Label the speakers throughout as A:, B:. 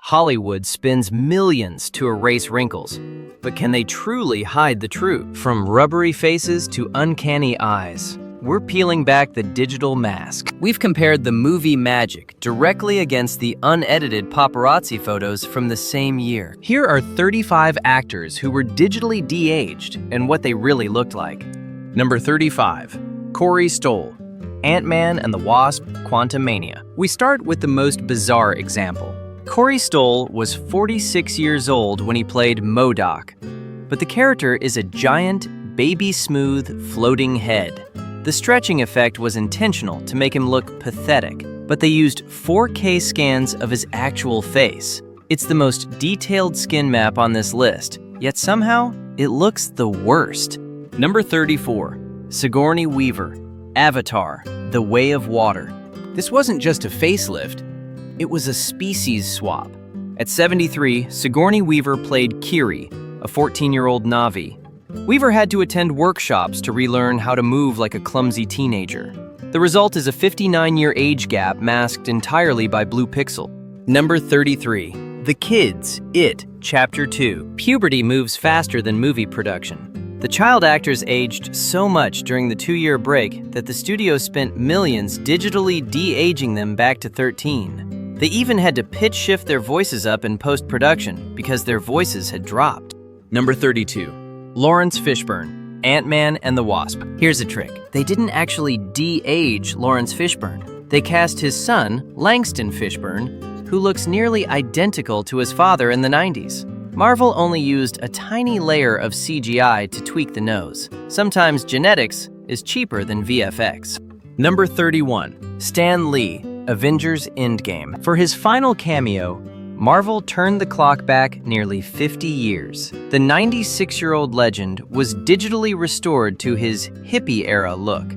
A: Hollywood spends millions to erase wrinkles, but can they truly hide the truth? From rubbery faces to uncanny eyes, we're peeling back the digital mask. We've compared the movie magic directly against the unedited paparazzi photos from the same year. Here are 35 actors who were digitally de-aged and what they really looked like. Number 35. Corey Stoll, Ant-Man and the Wasp: Quantumania. We start with the most bizarre example. Corey Stoll was 46 years old when he played MODOK, but the character is a giant, baby-smooth, floating head. The stretching effect was intentional to make him look pathetic, but they used 4K scans of his actual face. It's the most detailed skin map on this list, yet somehow it looks the worst. Number 34. Sigourney Weaver, Avatar: The Way of Water. This wasn't just a facelift, it was a species swap. At 73, Sigourney Weaver played Kiri, a 14-year-old Na'vi. Weaver had to attend workshops to relearn how to move like a clumsy teenager. The result is a 59-year age gap masked entirely by blue pixel. Number 33. The Kids, It, Chapter 2. Puberty moves faster than movie production. The child actors aged so much during the 2-year break that the studio spent millions digitally de-aging them back to 13. They even had to pitch shift their voices up in post-production because their voices had dropped. Number 32. Lawrence Fishburne, Ant-Man and the Wasp. Here's a trick. They didn't actually de-age Lawrence Fishburne. They cast his son, Langston Fishburne, who looks nearly identical to his father in the 90s. Marvel only used a tiny layer of CGI to tweak the nose. Sometimes genetics is cheaper than VFX. Number 31. Stan Lee, Avengers: Endgame. For his final cameo, Marvel turned the clock back nearly 50 years. The 96-year-old legend was digitally restored to his hippie-era look,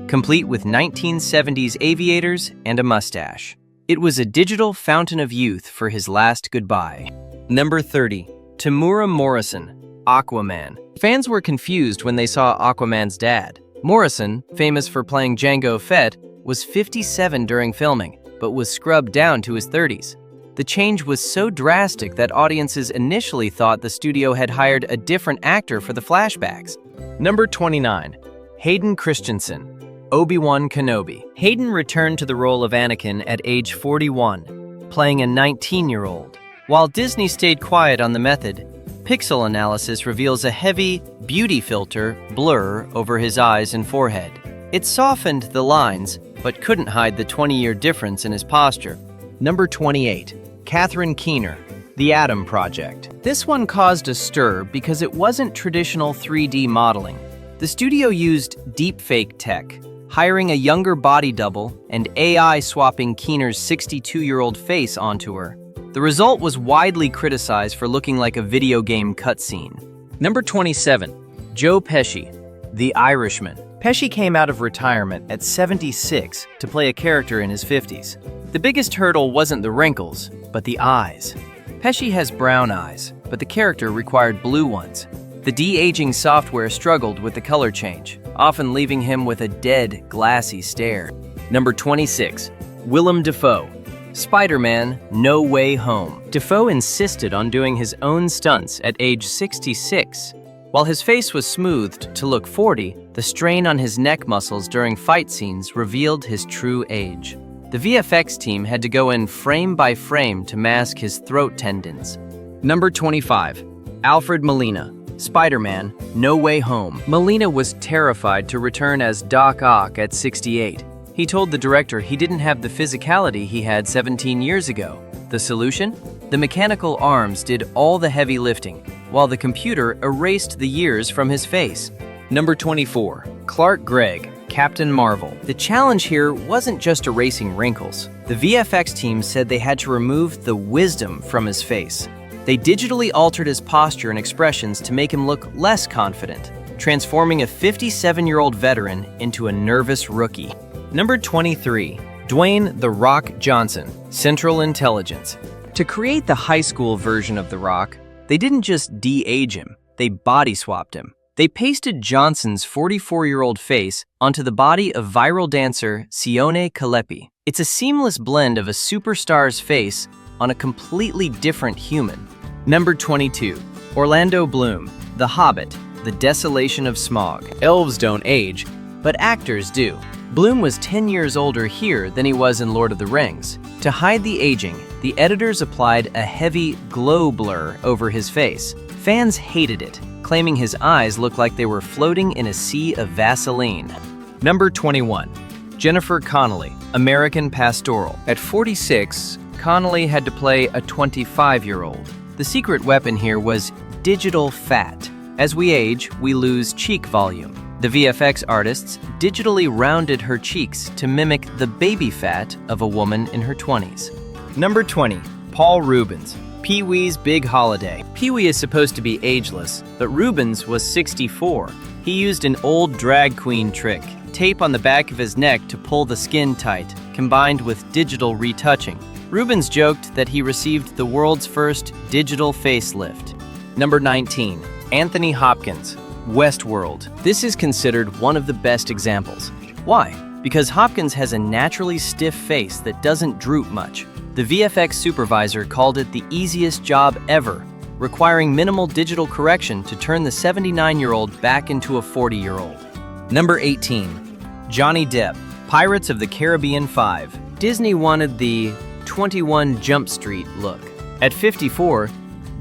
A: complete with 1970s aviators and a mustache. It was a digital fountain of youth for his last goodbye. Number 30. Temuera Morrison, Aquaman. Fans were confused when they saw Aquaman's dad. Morrison, famous for playing Jango Fett, was 57 during filming, but was scrubbed down to his 30s. The change was so drastic that audiences initially thought the studio had hired a different actor for the flashbacks. Number 29. Hayden Christensen, Obi-Wan Kenobi. Hayden returned to the role of Anakin at age 41, playing a 19-year-old. While Disney stayed quiet on the method, pixel analysis reveals a heavy beauty filter blur over his eyes and forehead. It softened the lines, but couldn't hide the 20-year difference in his posture. Number 28. Catherine Keener, The Adam Project. This one caused a stir because it wasn't traditional 3D modeling. The studio used deepfake tech, hiring a younger body double and AI swapping Keener's 62-year-old face onto her. The result was widely criticized for looking like a video game cutscene. Number 27. Joe Pesci, The Irishman. Pesci came out of retirement at 76 to play a character in his 50s. The biggest hurdle wasn't the wrinkles, but the eyes. Pesci has brown eyes, but the character required blue ones. The de-aging software struggled with the color change, often leaving him with a dead, glassy stare. Number 26. Willem Dafoe, Spider-Man: No Way Home. Dafoe insisted on doing his own stunts at age 66. While his face was smoothed to look 40, the strain on his neck muscles during fight scenes revealed his true age. The VFX team had to go in frame by frame to mask his throat tendons. Number 25. Alfred Molina, Spider-Man: No Way Home. Molina was terrified to return as Doc Ock at 68. He told the director he didn't have the physicality he had 17 years ago. The solution? The mechanical arms did all the heavy lifting, while the computer erased the years from his face. Number 24. Clark Gregg, Captain Marvel. The challenge here wasn't just erasing wrinkles. The VFX team said they had to remove the wisdom from his face. They digitally altered his posture and expressions to make him look less confident, transforming a 57-year-old veteran into a nervous rookie. Number 23. Dwayne "The Rock" Johnson, Central Intelligence. To create the high school version of The Rock, they didn't just de-age him, they body swapped him. They pasted Johnson's 44-year-old face onto the body of viral dancer Sione Kalepi. It's a seamless blend of a superstar's face on a completely different human. Number 22. Orlando Bloom, The Hobbit, The Desolation of Smaug. Elves don't age, but actors do. Bloom was 10 years older here than he was in Lord of the Rings. To hide the aging, the editors applied a heavy glow blur over his face. Fans hated it, claiming his eyes looked like they were floating in a sea of Vaseline. Number 21. Jennifer Connelly, American Pastoral. At 46, Connelly had to play a 25-year-old. The secret weapon here was digital fat. As we age, we lose cheek volume. The VFX artists digitally rounded her cheeks to mimic the baby fat of a woman in her 20s. Number 20. Paul Rubens, Pee-wee's Big Holiday. Pee-wee is supposed to be ageless, but Rubens was 64. He used an old drag queen trick, tape on the back of his neck to pull the skin tight, combined with digital retouching. Rubens joked that he received the world's first digital facelift. Number 19. Anthony Hopkins, Westworld. This is considered one of the best examples. Why? Because Hopkins has a naturally stiff face that doesn't droop much. The VFX supervisor called it the easiest job ever, requiring minimal digital correction to turn the 79-year-old back into a 40-year-old. Number 18. Johnny Depp, Pirates of the Caribbean 5. Disney wanted the 21 Jump Street look. At 54,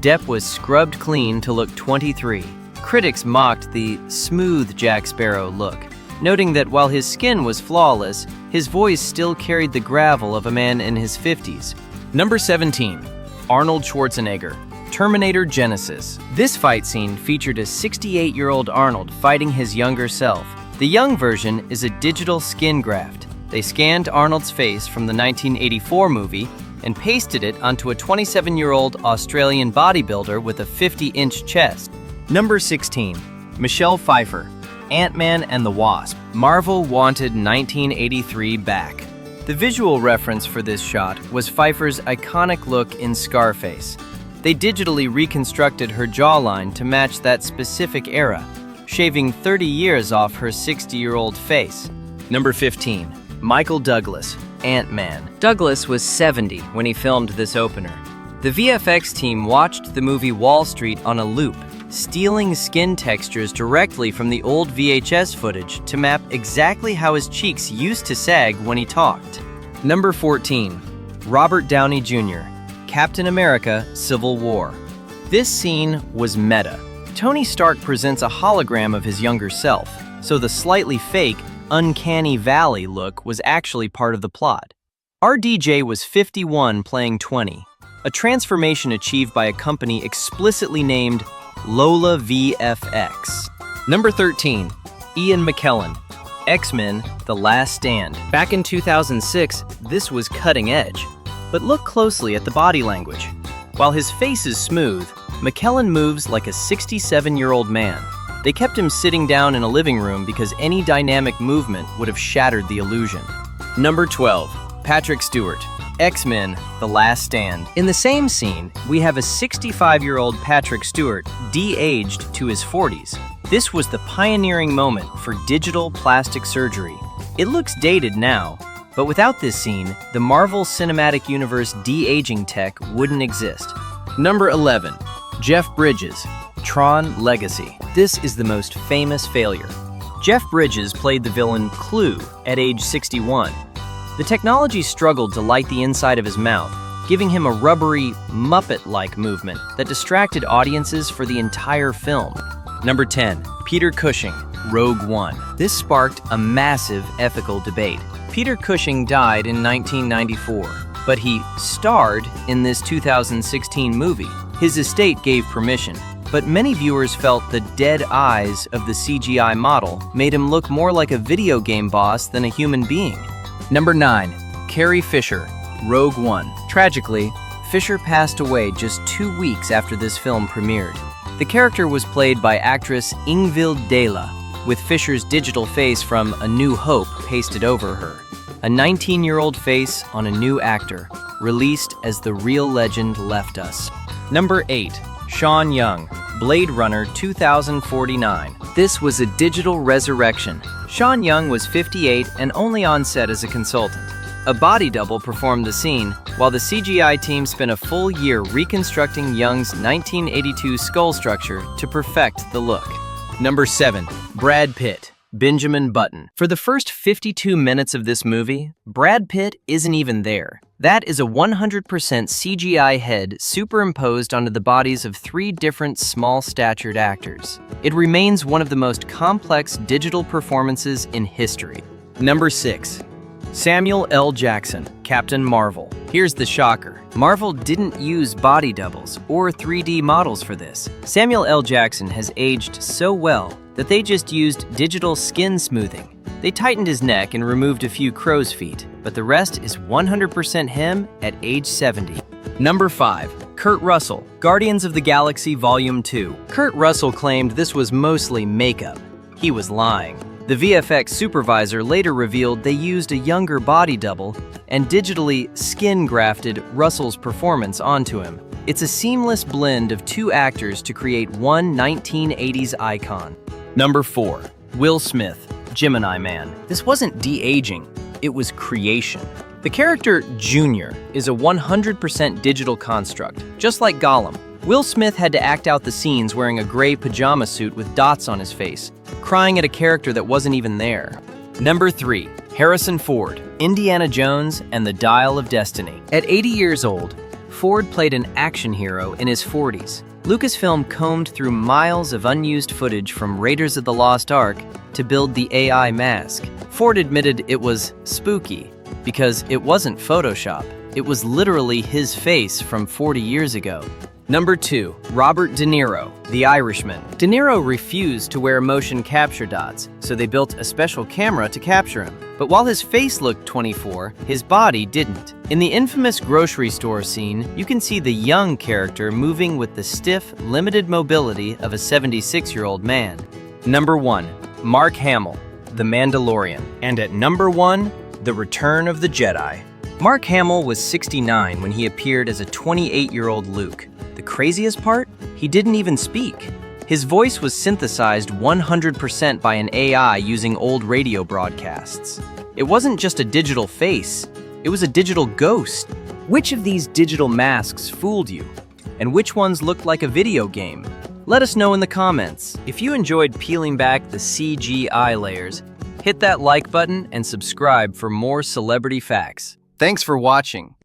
A: Depp was scrubbed clean to look 23. Critics mocked the smooth Jack Sparrow look, noting that while his skin was flawless, his voice still carried the gravel of a man in his 50s. Number 17. Arnold Schwarzenegger, Terminator Genesis. This fight scene featured a 68-year-old Arnold fighting his younger self. The young version is a digital skin graft. They scanned Arnold's face from the 1984 movie and pasted it onto a 27-year-old Australian bodybuilder with a 50-inch chest. Number 16. Michelle Pfeiffer, Ant-Man and the Wasp. Marvel wanted 1983 back. The visual reference for this shot was Pfeiffer's iconic look in Scarface. They digitally reconstructed her jawline to match that specific era, shaving 30 years off her 60-year-old face. Number 15. Michael Douglas, Ant-Man. Douglas was 70 when he filmed this opener. The VFX team watched the movie Wall Street on a loop, stealing skin textures directly from the old VHS footage to map exactly how his cheeks used to sag when he talked. Number 14. Robert Downey Jr., Captain America: Civil War. This scene was meta. Tony Stark presents a hologram of his younger self, so the slightly fake, uncanny valley look was actually part of the plot. RDJ was 51 playing 20, a transformation achieved by a company explicitly named Lola VFX. Number 13. Ian McKellen, X-Men: The Last Stand. Back in 2006, this was cutting edge. But look closely at the body language. While his face is smooth, McKellen moves like a 67-year-old man. They kept him sitting down in a living room because any dynamic movement would have shattered the illusion. Number 12. Patrick Stewart, X-Men: The Last Stand. In the same scene, we have a 65-year-old Patrick Stewart de-aged to his 40s. This was the pioneering moment for digital plastic surgery. It looks dated now, but without this scene, the Marvel Cinematic Universe de-aging tech wouldn't exist. Number 11. Jeff Bridges, Tron Legacy. This is the most famous failure. Jeff Bridges played the villain Clue at age 61. The technology struggled to light the inside of his mouth, giving him a rubbery, Muppet-like movement that distracted audiences for the entire film. Number 10. Peter Cushing, Rogue One. This sparked a massive ethical debate. Peter Cushing died in 1994, but he starred in this 2016 movie. His estate gave permission, but many viewers felt the dead eyes of the CGI model made him look more like a video game boss than a human being. Number 9. Carrie Fisher, Rogue One. Tragically, Fisher passed away just 2 weeks after this film premiered. The character was played by actress Ingvild Dela, with Fisher's digital face from A New Hope pasted over her. A 19-year-old face on a new actor, released as the real legend left us. Number 8. Sean Young, Blade Runner 2049. This was a digital resurrection. Sean Young was 58 and only on set as a consultant. A body double performed the scene, while the CGI team spent a full year reconstructing Young's 1982 skull structure to perfect the look. Number 7. Brad Pitt, Benjamin Button. For the first 52 minutes of this movie, Brad Pitt isn't even there. That is a 100% CGI head superimposed onto the bodies of 3 different small-statured actors. It remains one of the most complex digital performances in history. Number 6. Samuel L. Jackson, Captain Marvel. Here's the shocker. Marvel didn't use body doubles or 3D models for this. Samuel L. Jackson has aged so well that they just used digital skin smoothing. They tightened his neck and removed a few crow's feet, but the rest is 100% him at age 70. Number 5. Kurt Russell, Guardians of the Galaxy Volume 2. Kurt Russell claimed this was mostly makeup. He was lying. The VFX supervisor later revealed they used a younger body double and digitally skin-grafted Russell's performance onto him. It's a seamless blend of 2 actors to create one 1980s icon. Number 4. Will Smith, Gemini Man. This wasn't de-aging, it was creation. The character Junior is a 100% digital construct, just like Gollum. Will Smith had to act out the scenes wearing a gray pajama suit with dots on his face, crying at a character that wasn't even there. Number 3. Harrison Ford, Indiana Jones and the Dial of Destiny. At 80 years old, Ford played an action hero in his 40s. Lucasfilm combed through miles of unused footage from Raiders of the Lost Ark to build the AI mask. Ford admitted it was spooky because it wasn't Photoshop. It was literally his face from 40 years ago. Number 2. Robert De Niro, The Irishman. De Niro refused to wear motion capture dots, so they built a special camera to capture him. But while his face looked 24, his body didn't. In the infamous grocery store scene, you can see the young character moving with the stiff, limited mobility of a 76-year-old man. Number 1. Mark Hamill, The Mandalorian. And at number 1, The Return of the Jedi. Mark Hamill was 69 when he appeared as a 28-year-old Luke. The craziest part? He didn't even speak. His voice was synthesized 100% by an AI using old radio broadcasts. It wasn't just a digital face, it was a digital ghost. Which of these digital masks fooled you? And which ones looked like a video game? Let us know in the comments. If you enjoyed peeling back the CGI layers, hit that like button and subscribe for more celebrity facts. Thanks for watching.